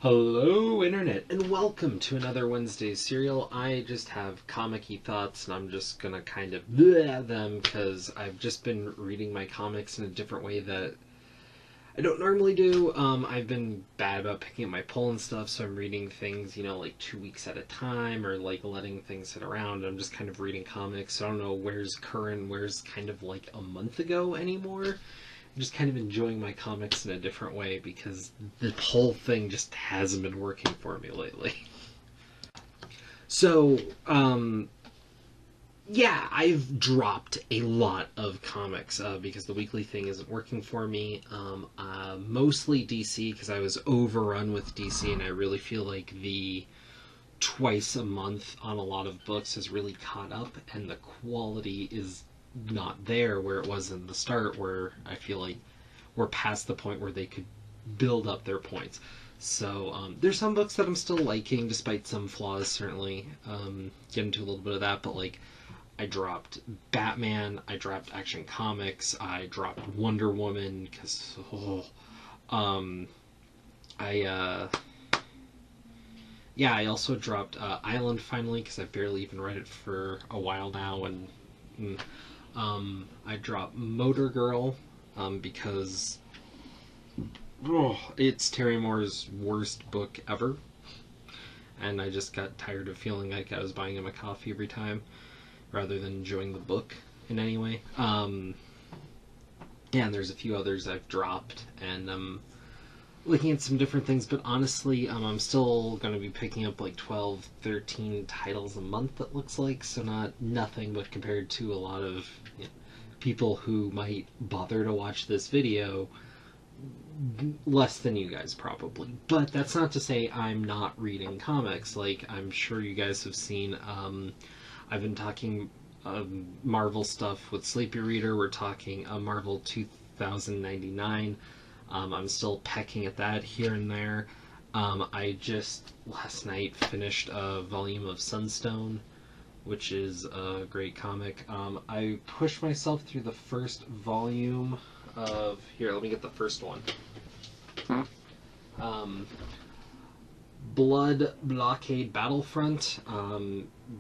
Hello Internet, and welcome to another Wednesday serial. I just have comic-y thoughts, and I'm just gonna kind of bleh them because I've just been reading my comics in a different way that I don't normally do. I've been bad about picking up my pull and stuff, so I'm reading things, like 2 weeks at a time, or like letting things sit around. I'm just kind of reading comics, so I don't know where's current, where's kind of like a month ago anymore. I'm just kind of enjoying my comics in a different way because the whole thing just hasn't been working for me lately. So, yeah, I've dropped a lot of comics because the weekly thing isn't working for me. Mostly DC because I was overrun with DC, and I really feel like the twice a month on a lot of books has really caught up, and the quality is not there where it was in the start, where I feel like we're past the point where they could build up their points. So there's some books that I'm still liking despite some flaws, certainly. Get into a little bit of that, but like I dropped Batman, I dropped Action Comics, I dropped Wonder Woman because I also dropped Island finally because I've barely even read it for a while now, and I dropped Motor Girl because it's Terry Moore's worst book ever, and I just got tired of feeling like I was buying him a coffee every time rather than enjoying the book in any way. And there's a few others I've dropped, and looking at some different things, but honestly, I'm still going to be picking up like 12, 13 titles a month, it looks like, so nothing, but compared to a lot of people who might bother to watch this video, less than you guys probably. But that's not to say I'm not reading comics. Like, I'm sure you guys have seen, I've been talking Marvel stuff with Sleepy Reader. We're talking Marvel 2099. I'm still pecking at that here and there. I just last night finished a volume of Sunstone, which is a great comic. I pushed myself through the first volume of... Here, let me get the first one. Blood Blockade Battlefront,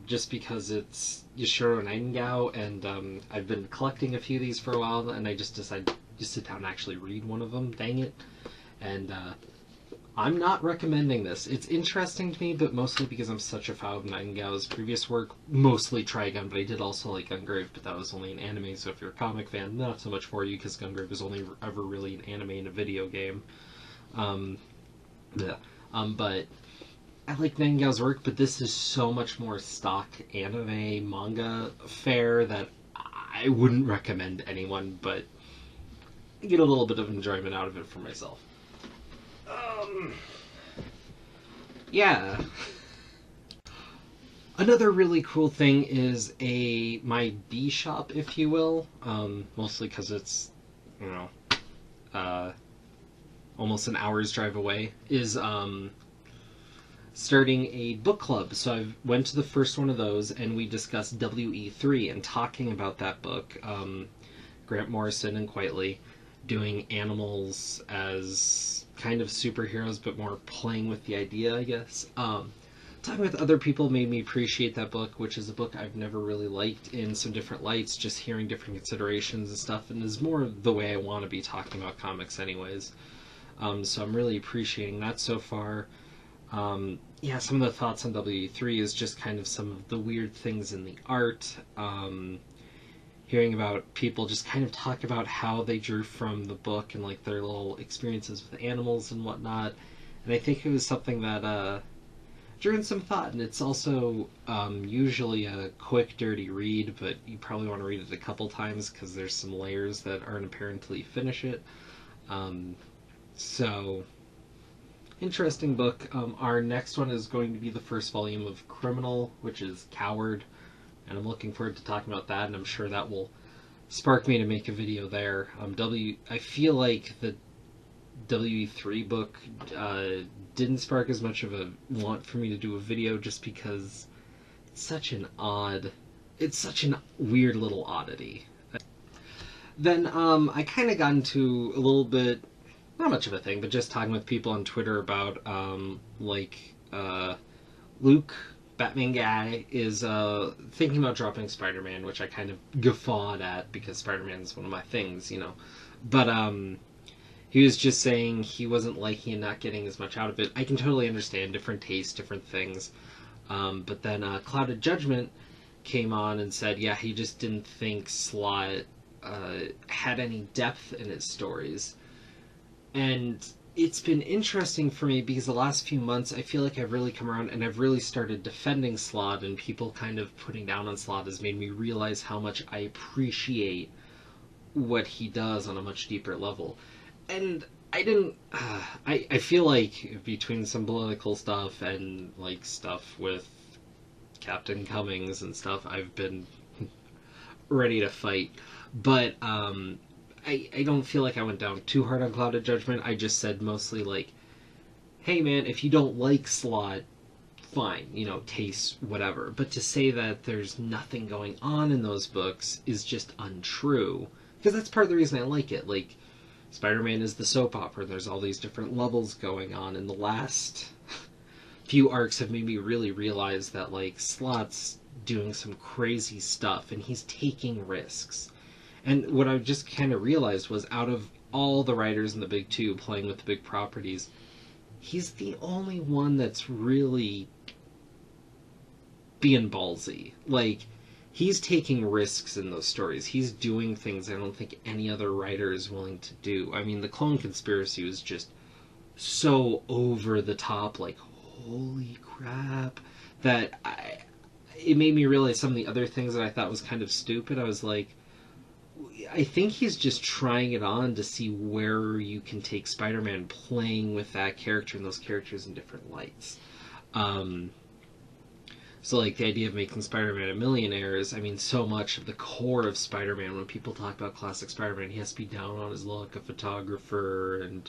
just because it's Yashiro Nightingale, and I've been collecting a few of these for a while, and I just decided to sit down and actually read one of them, dang it. And I'm not recommending this. It's interesting to me, but mostly because I'm such a fan of Nightingale's previous work, mostly Trigun, but I did also like Gungrave, but that was only an anime, so if you're a comic fan, not so much for you, because Gungrave was only ever really an anime in a video game. But I like Nightingale's work, but this is so much more stock anime manga fare that I wouldn't recommend anyone, but I get a little bit of enjoyment out of it for myself. Yeah. Another really cool thing is my B shop, if you will, mostly because it's, almost an hour's drive away, is starting a book club. So I went to the first one of those, and we discussed WE3, and talking about that book, Grant Morrison and Quitely doing animals as kind of superheroes, but more playing with the idea, I guess. Talking with other people made me appreciate that book, which is a book I've never really liked in some different lights, just hearing different considerations and stuff, and is more the way I want to be talking about comics anyways. So I'm really appreciating that so far. Some of the thoughts on WE3 is just kind of some of the weird things in the art. Hearing about people just kind of talk about how they drew from the book and like their little experiences with animals and whatnot. And I think it was something that drew in some thought. And it's also usually a quick, dirty read, but you probably want to read it a couple times because there's some layers that aren't apparent until you finish it. So, interesting book. Our next one is going to be the first volume of Criminal, which is Coward. And I'm looking forward to talking about that, and I'm sure that will spark me to make a video there. I feel like the WE3 book didn't spark as much of a want for me to do a video just because it's such a weird little oddity. Then I kind of got into a little bit not much of a thing, but just talking with people on Twitter about Luke, Batman guy, is thinking about dropping Spider-Man, which I kind of guffawed at because Spider-Man is one of my things, you know. But he was just saying he wasn't liking and not getting as much out of it. I can totally understand different tastes, different things. But then Clouded Judgment came on and said, yeah, he just didn't think Slott had any depth in his stories. And it's been interesting for me because the last few months I feel like I've really come around and I've really started defending Slott, and people kind of putting down on Slott has made me realize how much I appreciate what he does on a much deeper level. And I didn't. I feel like between some political stuff and like stuff with Captain Cummings and stuff, I've been ready to fight. But I don't feel like I went down too hard on Clouded Judgment. I just said mostly like, hey man, if you don't like Slott, fine, you know, taste, whatever. But to say that there's nothing going on in those books is just untrue. Because that's part of the reason I like it. Like, Spider-Man is the soap opera. There's all these different levels going on. And the last few arcs have made me really realize that, like, Slott's doing some crazy stuff. And he's taking risks. And what I just kind of realized was, out of all the writers in the big two playing with the big properties, he's the only one that's really being ballsy. Like, he's taking risks in those stories. He's doing things I don't think any other writer is willing to do. I mean, the Clone Conspiracy was just so over the top, like, holy crap, that it made me realize some of the other things that I thought was kind of stupid. I was like, I think he's just trying it on to see where you can take Spider-Man playing with that character and those characters in different lights. So, like, the idea of making Spider-Man a millionaire is, I mean, so much of the core of Spider-Man, when people talk about classic Spider-Man, he has to be down on his luck, a photographer, and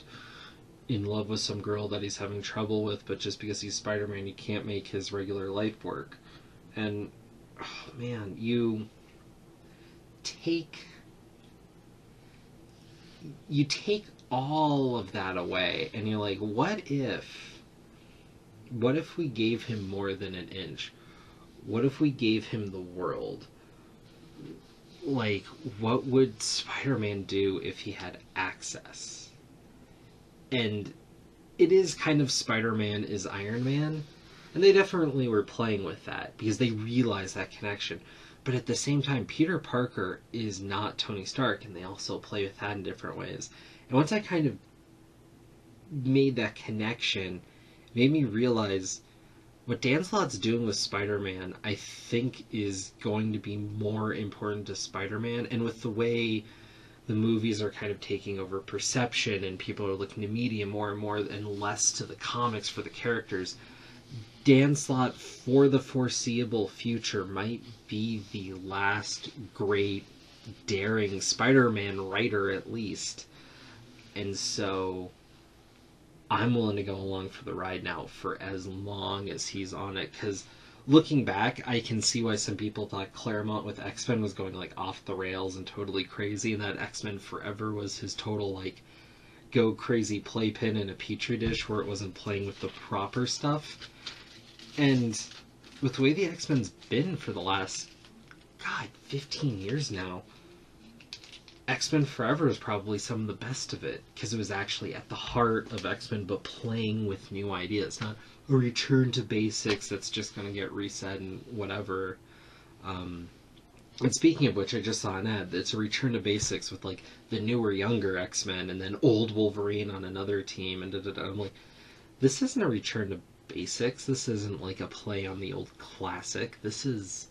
in love with some girl that he's having trouble with, but just because he's Spider-Man, he can't make his regular life work. And, oh, man, you take all of that away, and you're like, what if we gave him more than an inch? What if we gave him the world? Like, what would Spider-Man do if he had access? And it is kind of Spider-Man is Iron Man, and they definitely were playing with that because they realized that connection. But at the same time, Peter Parker is not Tony Stark, and they also play with that in different ways. And once I kind of made that connection, it made me realize what Dan Slott's doing with Spider-Man, I think, is going to be more important to Spider-Man. And with the way the movies are kind of taking over perception and people are looking to media more and more and less to the comics for the characters, Dan Slott, for the foreseeable future, might be the last great, daring Spider-Man writer, at least. And so I'm willing to go along for the ride now for as long as he's on it, because looking back, I can see why some people thought Claremont with X-Men was going, like, off the rails and totally crazy, and that X-Men Forever was his total, like, go crazy playpen in a petri dish where it wasn't playing with the proper stuff. And with the way the X-Men's been for the last, 15 years now, X-Men Forever is probably some of the best of it, because it was actually at the heart of X-Men, but playing with new ideas, not a return to basics that's just going to get reset and whatever. And speaking of which, I just saw an ad. It's a return to basics with, like, the newer, younger X-Men, and then old Wolverine on another team, and da-da-da. I'm like, this isn't a return to basics. This isn't like a play on the old classic. This is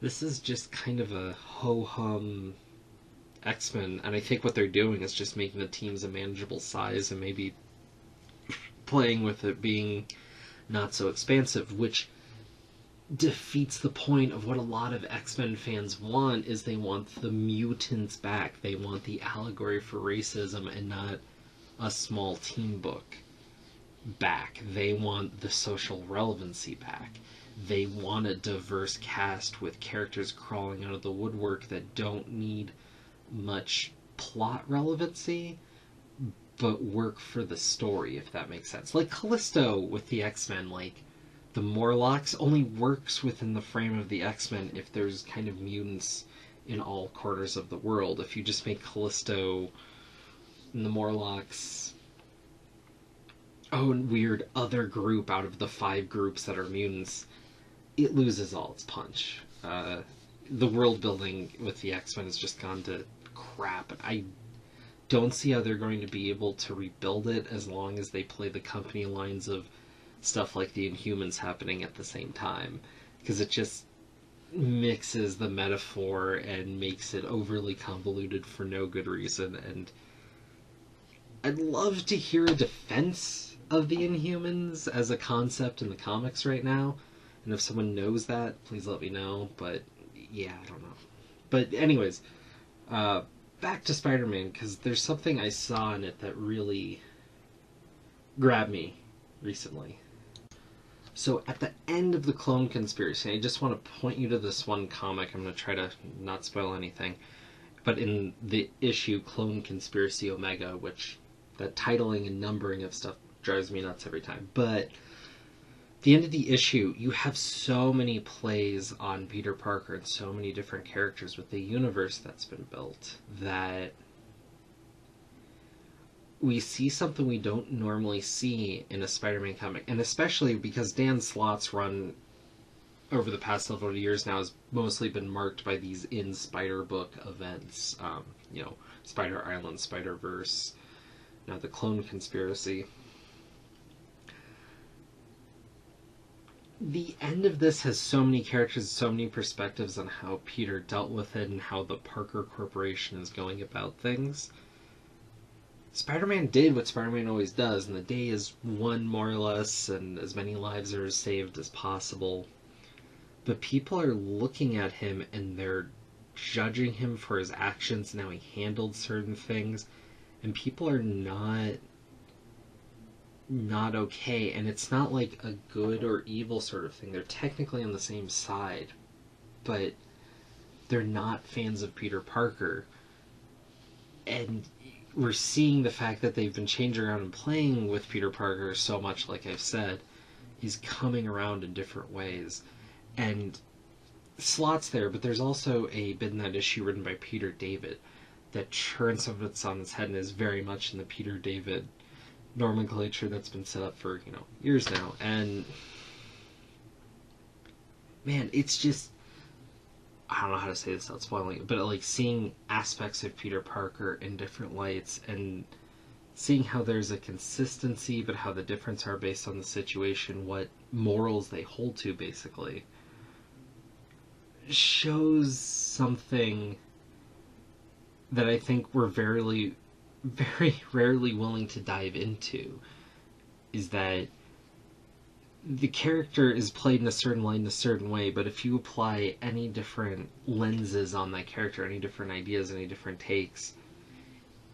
just kind of a ho-hum X-Men, and I think what they're doing is just making the teams a manageable size and maybe playing with it being not so expansive, which defeats the point of what a lot of X-Men fans want. Is they want the mutants back. They want the allegory for racism and not a small team book back. They want the social relevancy back. They want a diverse cast with characters crawling out of the woodwork that don't need much plot relevancy, but work for the story, if that makes sense. Like Callisto with the X-Men, like the Morlocks only works within the frame of the X-Men if there's kind of mutants in all corners of the world. If you just make Callisto and the Morlocks a weird other group out of the 5 groups that are mutants, it loses all its punch. The world building with the X-Men has just gone to crap. I don't see how they're going to be able to rebuild it as long as they play the company lines of stuff like the Inhumans happening at the same time, because it just mixes the metaphor and makes it overly convoluted for no good reason. And I'd love to hear a defense of the Inhumans as a concept in the comics right now, and if someone knows that, please let me know. But yeah, I don't know. But anyways, back to Spider-Man, because there's something I saw in it that really grabbed me recently. So at the end of the Clone Conspiracy, I just want to point you to this one comic. I'm going to try to not spoil anything. But in the issue Clone Conspiracy Omega, which that titling and numbering of stuff drives me nuts every time. But at the end of the issue, you have so many plays on Peter Parker and so many different characters with the universe that's been built that we see something we don't normally see in a Spider-Man comic. And especially because Dan Slott's run over the past several years now has mostly been marked by these in-Spider-Book events. Spider Island, Spider-Verse, now the Clone Conspiracy. The end of this has so many characters, so many perspectives on how Peter dealt with it and how the Parker Corporation is going about things. Spider-Man did what Spider-Man always does, and the day is won more or less, and as many lives are saved as possible. But people are looking at him, and they're judging him for his actions and how he handled certain things, and people are not okay, and it's not like a good or evil sort of thing. They're technically on the same side, but they're not fans of Peter Parker. And we're seeing the fact that they've been changing around and playing with Peter Parker so much, like I've said, he's coming around in different ways. And Slott's there, but there's also a bit in that issue written by Peter David that turns some of it on its head and is very much in the Peter David nomenclature that's been set up for, years now. And man, it's just, I don't know how to say this without spoiling it, but like seeing aspects of Peter Parker in different lights and seeing how there's a consistency, but how the difference are based on the situation, what morals they hold to, basically, shows something that I think we're very rarely willing to dive into, is that the character is played in a certain light in a certain way, but if you apply any different lenses on that character, any different ideas, any different takes,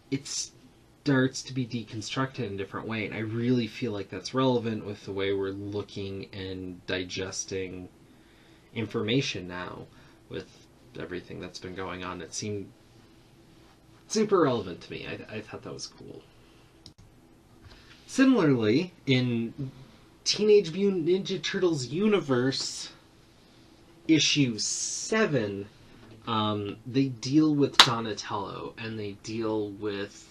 it starts to be deconstructed in a different way. And I really feel like that's relevant with the way we're looking and digesting information now with everything that's been going on. It seemed super relevant to me. I thought that was cool. Similarly, in Teenage Mutant Ninja Turtles universe, issue 7, they deal with Donatello, and they deal with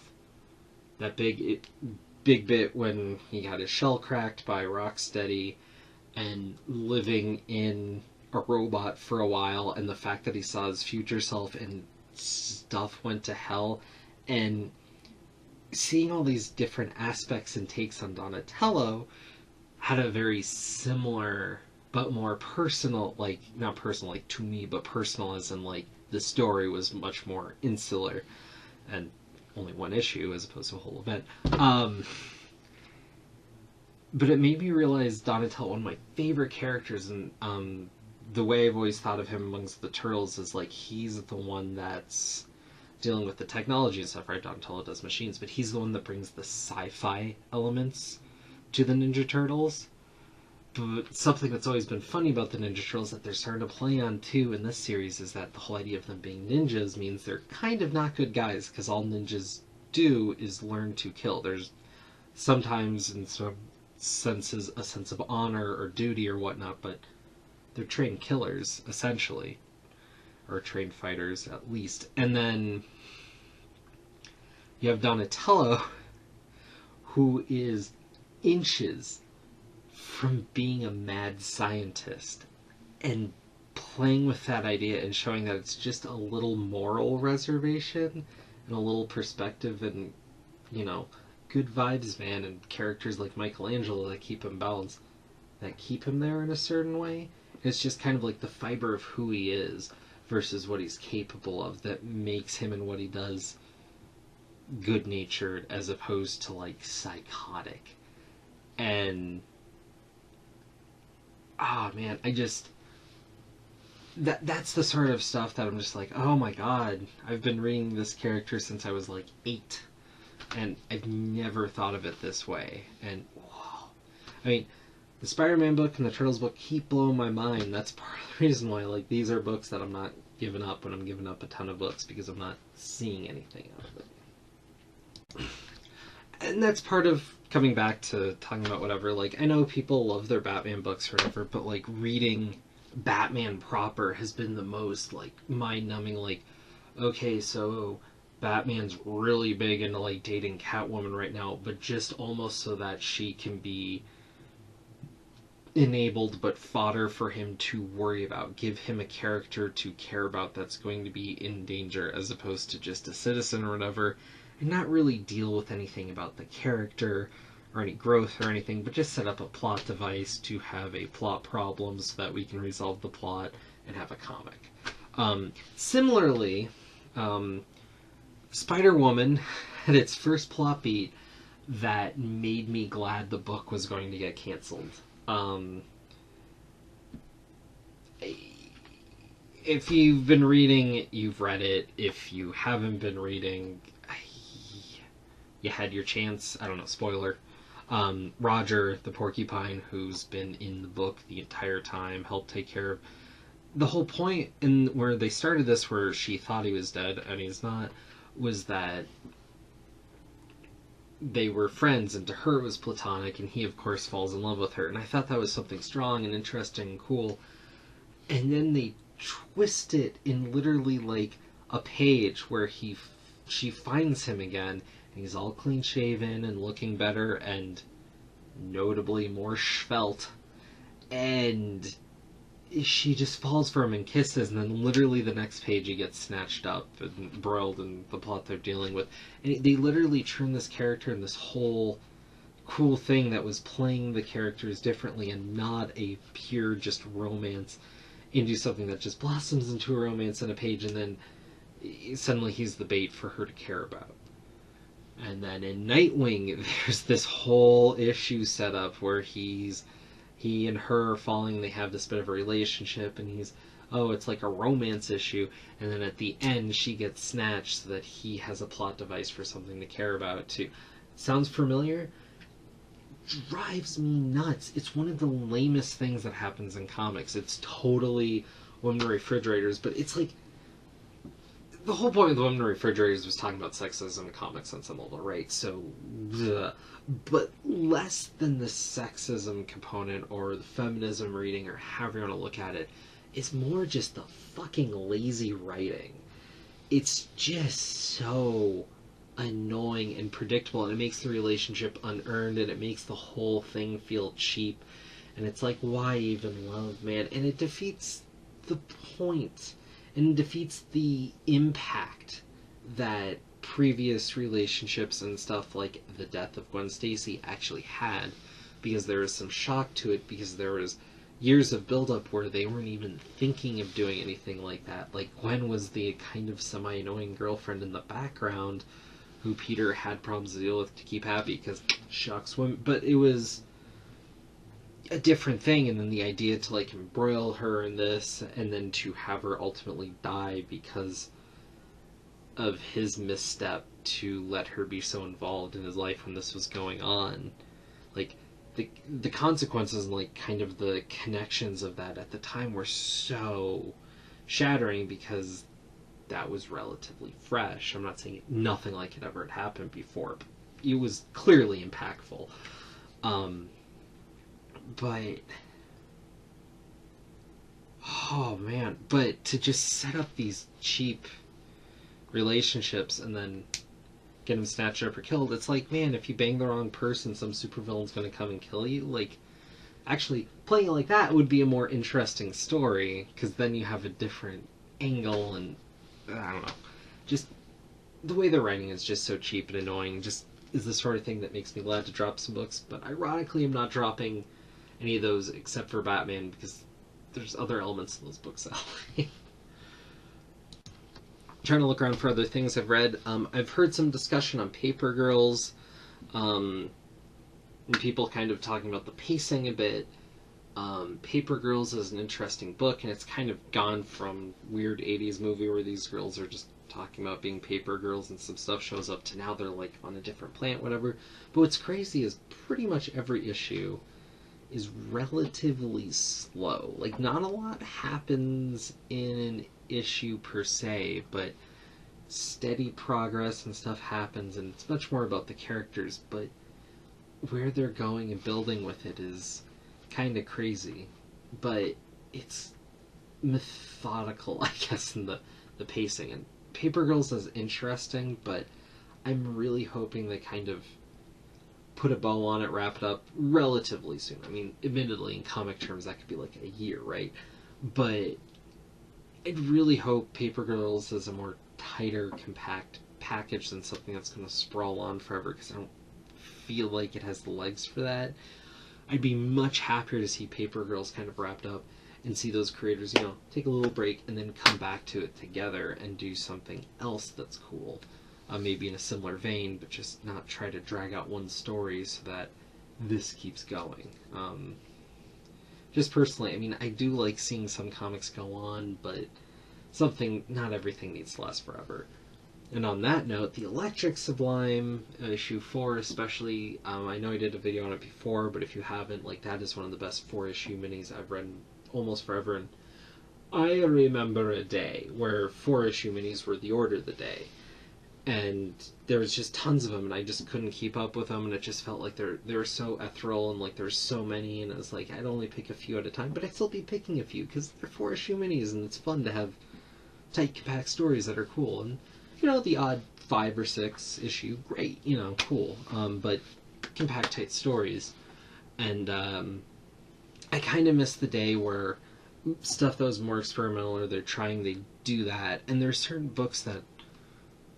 that big bit when he got his shell cracked by Rocksteady and living in a robot for a while, and the fact that he saw his future self and stuff went to hell, and seeing all these different aspects and takes on Donatello had a very similar but more personal, like, not personal like to me, but personal as in like the story was much more insular and only one issue as opposed to a whole event. But it made me realize Donatello, one of my favorite characters, and the way I've always thought of him amongst the Turtles is like he's the one that's dealing with the technology and stuff, right? Donatello does machines, but he's the one that brings the sci-fi elements to the Ninja Turtles. But something that's always been funny about the Ninja Turtles that they're starting to play on too in this series is that the whole idea of them being ninjas means they're kind of not good guys, because all ninjas do is learn to kill. There's sometimes, in some senses, a sense of honor or duty or whatnot, but they're trained killers, essentially. Or trained fighters, at least. And then you have Donatello, who is inches from being a mad scientist, and playing with that idea and showing that it's just a little moral reservation and a little perspective and, you know, good vibes, man, and characters like Michelangelo that keep him balanced, that keep him there in a certain way. It's just kind of like the fiber of who he is versus what he's capable of that makes him and what he does good-natured as opposed to, like, psychotic. And man, I just, that's the sort of stuff that I'm just like, oh my god, I've been reading this character since I was like 8, and I've never thought of it this way. And whoa. I mean, the Spider-Man book and the Turtles book keep blowing my mind. That's part of the reason why, like, these are books that I'm not giving up when I'm giving up a ton of books, because I'm not seeing anything out of it. And that's part of coming back to talking about whatever. Like, I know people love their Batman books or whatever, but, like, reading Batman proper has been the most, like, mind-numbing. Like, okay, so Batman's really big into, like, dating Catwoman right now, but just almost so that she can be enabled but fodder for him to worry about. Give him a character to care about that's going to be in danger, as opposed to just a citizen or whatever, and not really deal with anything about the character or any growth or anything, but just set up a plot device to have a plot problem so that we can resolve the plot and have a comic. Similarly, Spider-Woman had its first plot beat that made me glad the book was going to get canceled. If you've been reading, you've read it. If you haven't been reading, you had your chance. I don't know, spoiler. Roger, the porcupine, who's been in the book the entire time, helped take care of... The whole point in where they started this, where she thought he was dead and he's not, was that they were friends, and to her it was platonic, and he, of course, falls in love with her. And I thought that was something strong and interesting and cool. And then they twist it in literally, like, a page where she finds him again, and he's all clean-shaven and looking better and notably more svelte. And she just falls for him and kisses, and then literally the next page he gets snatched up and embroiled in the plot they're dealing with. And they literally turned this character and this whole cool thing that was playing the characters differently and not a pure just romance into something that just blossoms into a romance in a page, and then suddenly he's the bait for her to care about. And then in Nightwing, there's this whole issue set up where he and her are falling, they have this bit of a relationship, and it's like a romance issue, and then at the end she gets snatched so that he has a plot device for something to care about too. Sounds familiar? Drives me nuts. It's one of the lamest things that happens in comics. It's totally Women Refrigerators, but it's like, the whole point of the Women Refrigerators was talking about sexism in comics on some level, right? So, but less than the sexism component or the feminism reading or however you want to look at it, it's more just the fucking lazy writing. It's just so annoying and predictable, and it makes the relationship unearned, and it makes the whole thing feel cheap, and it's like, why even love, man? And it defeats the point, and defeats the impact that previous relationships and stuff like the death of Gwen Stacy actually had, because there was some shock to it, because there was years of build-up where they weren't even thinking of doing anything like that. Like, Gwen was the kind of semi-annoying girlfriend in the background who Peter had problems to deal with to keep happy, because shocks women. But it was a different thing, and then the idea to, like, embroil her in this, and then to have her ultimately die because of his misstep to let her be so involved in his life when this was going on. Like, the consequences and, like, kind of the connections of that at the time were so shattering, because that was relatively fresh. I'm not saying nothing like it ever had happened before, but it was clearly impactful. But oh man, but to just set up these cheap relationships and then get him snatched up or killed, it's like, man, if you bang the wrong person, some supervillain's going to come and kill you. Like, actually, playing it like that would be a more interesting story, because then you have a different angle, and I don't know. Just the way they're writing is just so cheap and annoying. Just is the sort of thing that makes me glad to drop some books. But ironically, I'm not dropping any of those except for Batman, because there's other elements in those books that I like. Trying to look around for other things I've read. I've heard some discussion on Paper Girls, and people kind of talking about the pacing a bit. Paper Girls is an interesting book, and it's kind of gone from weird 80s movie where these girls are just talking about being paper girls and some stuff shows up to now they're like on a different planet, whatever. But what's crazy is pretty much every issue is relatively slow. Like, not a lot happens in an issue per se, but steady progress and stuff happens, and it's much more about the characters, but where they're going and building with it is kind of crazy. But it's methodical, I guess, in the pacing. And Paper Girls is interesting, but I'm really hoping they kind of put a bow on it, wrap it up relatively soon. I mean, admittedly, in comic terms, that could be like a year, right? But I'd really hope Paper Girls is a more tighter, compact package than something that's going to sprawl on forever, because I don't feel like it has the legs for that. I'd be much happier to see Paper Girls kind of wrapped up and see those creators, take a little break and then come back to it together and do something else that's cool. Maybe in a similar vein, but just not try to drag out one story so that this keeps going. Just personally, I mean, I do like seeing some comics go on, but not everything needs to last forever. And on that note, the Electric Sublime, issue 4 especially, I know I did a video on it before, but if you haven't, like, that is one of the best 4-issue minis I've read almost forever. And I remember a day where 4-issue minis were the order of the day. And there was just tons of them, and I just couldn't keep up with them, and it just felt like they were so ethereal, and like there's so many, and it was like I'd only pick a few at a time, but I'd still be picking a few because they're 4-issue minis, and it's fun to have tight, compact stories that are cool. And the odd 5 or 6 issue, great, cool, but compact, tight stories. And I kind of miss the day where stuff that was more experimental, or they do that, and there's certain books that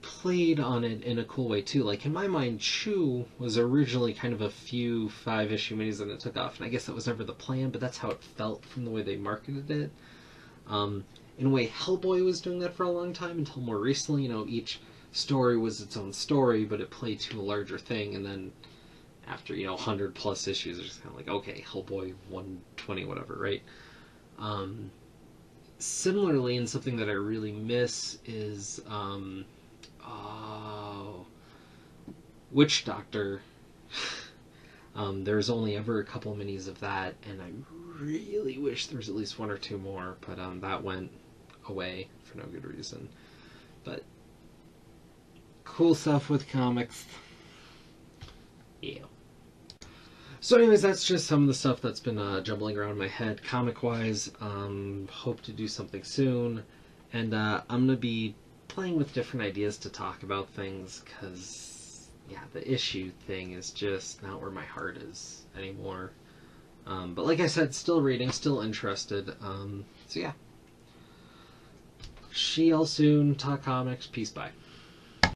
played on it in a cool way too. Like, in my mind, Chew was originally kind of a few 5-issue minis and it took off, and I guess that was never the plan, but that's how it felt from the way they marketed it. In a way, Hellboy was doing that for a long time until more recently. Each story was its own story, but it played to a larger thing, and then after 100 plus issues, it's just kind of like, okay, Hellboy 120, whatever, right? Similarly, and something that I really miss is Witch Doctor. There's only ever a couple minis of that, and I really wish there was at least 1 or 2 more, but that went away for no good reason. But cool stuff with comics. Yeah. So anyways, that's just some of the stuff that's been jumbling around in my head comic-wise. Hope to do something soon, and I'm going to be playing with different ideas to talk about things, because the issue thing is just not where my heart is anymore. But like I said, still reading, still interested. So yeah. See y'all soon. Talk comics. Peace. Bye.